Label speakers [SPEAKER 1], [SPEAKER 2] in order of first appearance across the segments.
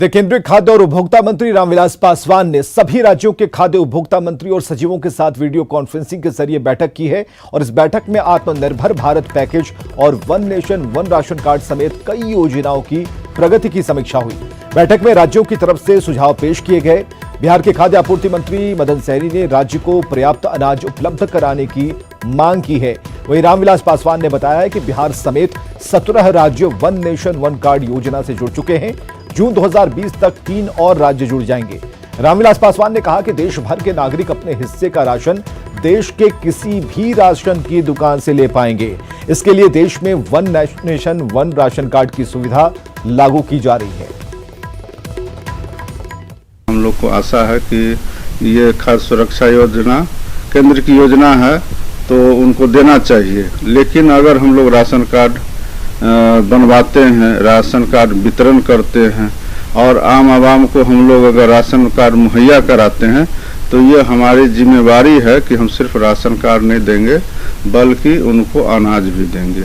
[SPEAKER 1] केंद्रीय खाद्य और उपभोक्ता मंत्री रामविलास पासवान ने सभी राज्यों के खाद्य उपभोक्ता मंत्री और सचिवों के साथ वीडियो कॉन्फ्रेंसिंग के जरिए बैठक की है और इस बैठक में आत्मनिर्भर भारत पैकेज और one nation one ration card समेत कई योजनाओं की प्रगति की समीक्षा हुई। बैठक में राज्यों की तरफ से सुझाव पेश किए गए। बिहार के खाद्य आपूर्ति मंत्री मदन सहनी ने राज्य को पर्याप्त अनाज उपलब्ध कराने की मांग की है। वहीं रामविलास पासवान ने बताया कि बिहार समेत 17 राज्य वन नेशन वन कार्ड योजना से जुड़ चुके हैं। जून 2020 तक 3 और राज्य जुड़ जाएंगे। रामविलास पासवान ने कहा कि देश भर के नागरिक अपने हिस्से का राशन देश के किसी भी राशन की दुकान से ले पाएंगे। इसके लिए देश में one nation one ration card की सुविधा लागू की जा रही है।
[SPEAKER 2] हम लोग को आशा है कि ये खाद्य सुरक्षा योजना केंद्र की योजना है तो उनको देना चाहिए, लेकिन अगर हम लोग राशन कार्ड बनवाते हैं, राशन कार्ड वितरण करते हैं और आम आवाम को हम लोग अगर राशन कार्ड मुहैया कराते हैं तो ये हमारी जिम्मेवारी है कि हम सिर्फ राशन कार्ड नहीं देंगे बल्कि उनको अनाज भी देंगे।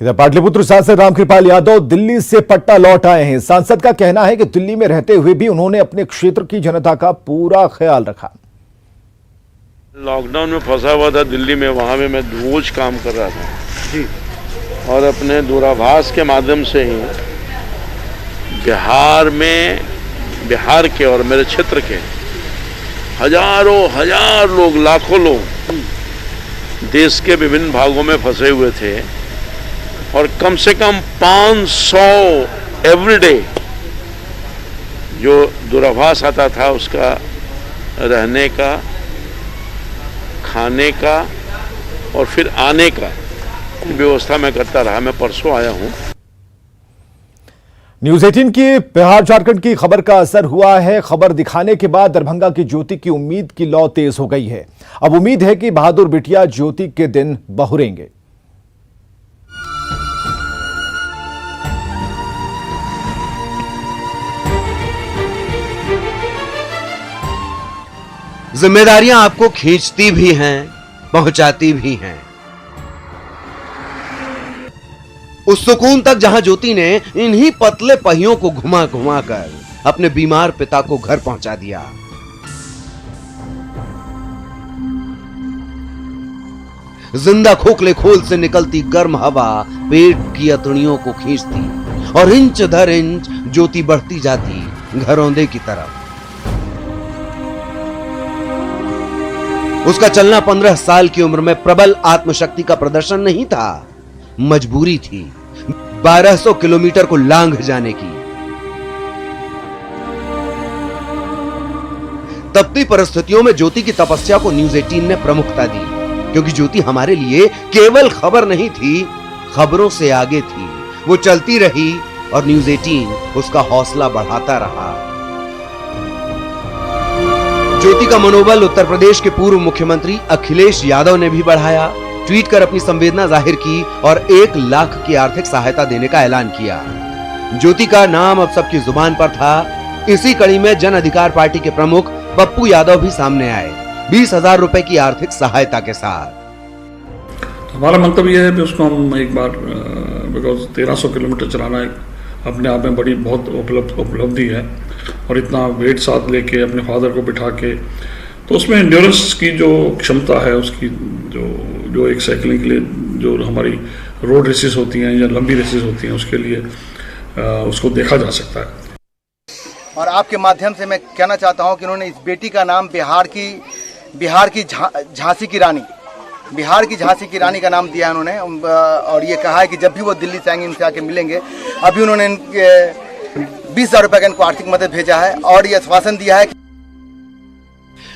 [SPEAKER 1] इधर पाटलिपुत्र सांसद रामकृपाल यादव दिल्ली से पटना लौट आए हैं। सांसद का कहना है कि दिल्ली में रहते हुए भी उन्होंने अपने क्षेत्र की जनता का पूरा ख्याल रखा।
[SPEAKER 3] लॉकडाउन में फंसा हुआ था दिल्ली में, वहां में मैं रोज काम कर रहा था जी, और अपने दूरभाष के माध्यम से ही बिहार के और मेरे क्षेत्र के हजार लोग, लाखों लोग देश के विभिन्न भागों में फंसे हुए थे और कम से कम 500 एवरीडे जो दूरभाष आता था उसका रहने का, खाने का और फिर आने का व्यवस्था मैं करता रहा। मैं परसों आया हूं।
[SPEAKER 1] न्यूज 18 की बिहार झारखंड की खबर का असर हुआ है। खबर दिखाने के बाद दरभंगा की ज्योति की उम्मीद की लौ तेज हो गई है। अब उम्मीद है कि बहादुर बिटिया ज्योति के दिन बहुरेंगे।
[SPEAKER 4] जिम्मेदारियां आपको खींचती भी हैं, पहुंचाती भी हैं उस सुकून तक जहां ज्योति ने इन्हीं पतले पहियों को घुमा घुमा कर अपने बीमार पिता को घर पहुंचा दिया। जिंदा खोखले खोल से निकलती गर्म हवा पेट की अतड़ियों को खींचती और इंच दर इंच ज्योति बढ़ती जाती घरौंदे की तरफ। उसका चलना 15 साल की उम्र में प्रबल आत्मशक्ति का प्रदर्शन नहीं था, मजबूरी थी 1200 किलोमीटर को लांघ जाने की। तपती परिस्थितियों में ज्योति की तपस्या को न्यूज 18 ने प्रमुखता दी, क्योंकि ज्योति हमारे लिए केवल खबर नहीं थी, खबरों से आगे थी। वो चलती रही और न्यूज 18 उसका हौसला बढ़ाता रहा। ज्योति का मनोबल उत्तर प्रदेश के पूर्व मुख्यमंत्री अखिलेश यादव ने भी बढ़ाया। ट्वीट कर अपनी संवेदना जाहिर की और 1 लाख की आर्थिक सहायता देने का ऐलान किया। ज्योति का नाम अब सबकी जुबान पर था। इसी कड़ी में जन अधिकार पार्टी के प्रमुख पप्पू यादव भी सामने आए 20,000 रुपए की आर्थिक सहायता के साथ।
[SPEAKER 5] हमारा मंतव्य यह है कि उसको हम एक बार बिकॉज 1300 किलोमीटर चलाना अपने आप में बड़ी बहुत उपलब्धि है और इतना वेट साथ लेके अपने फादर को बिठा के, तो उसमें एंड्योरेंस की जो क्षमता है उसकी जो एक साइकिलिंग के लिए जो हमारी रोड रेसेस होती हैं या लंबी रेसेस होती हैं उसके लिए उसको देखा जा सकता है।
[SPEAKER 6] और आपके माध्यम से मैं कहना चाहता हूं कि उन्होंने इस बेटी का नाम बिहार की झांसी की रानी का नाम दिया है उन्होंने, और ये कहा है कि जब भी वो दिल्ली से आएंगे इनसे आके मिलेंगे। अभी उन्होंने 20,000 रुपए का इनको आर्थिक मदद भेजा है और ये आश्वासन दिया है।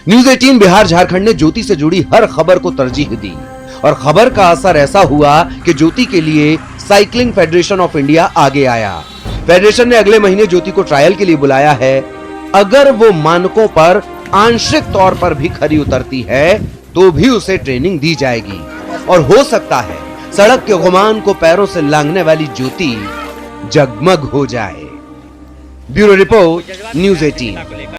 [SPEAKER 4] न्यूज 18 बिहार झारखंड ने ज्योति से जुड़ी हर खबर को तरजीह दी और खबर का असर ऐसा हुआ कि ज्योति के लिए साइकिलिंग फेडरेशन ऑफ इंडिया आगे आया। फेडरेशन ने अगले महीने ज्योति को ट्रायल के लिए बुलाया है। अगर वो मानकों पर आंशिक तौर पर भी खरी उतरती है तो भी उसे ट्रेनिंग दी जाएगी और हो सकता है सड़क के गुमान को पैरों से लांघने वाली ज्योति जगमग हो जाए। Bureau report news 18।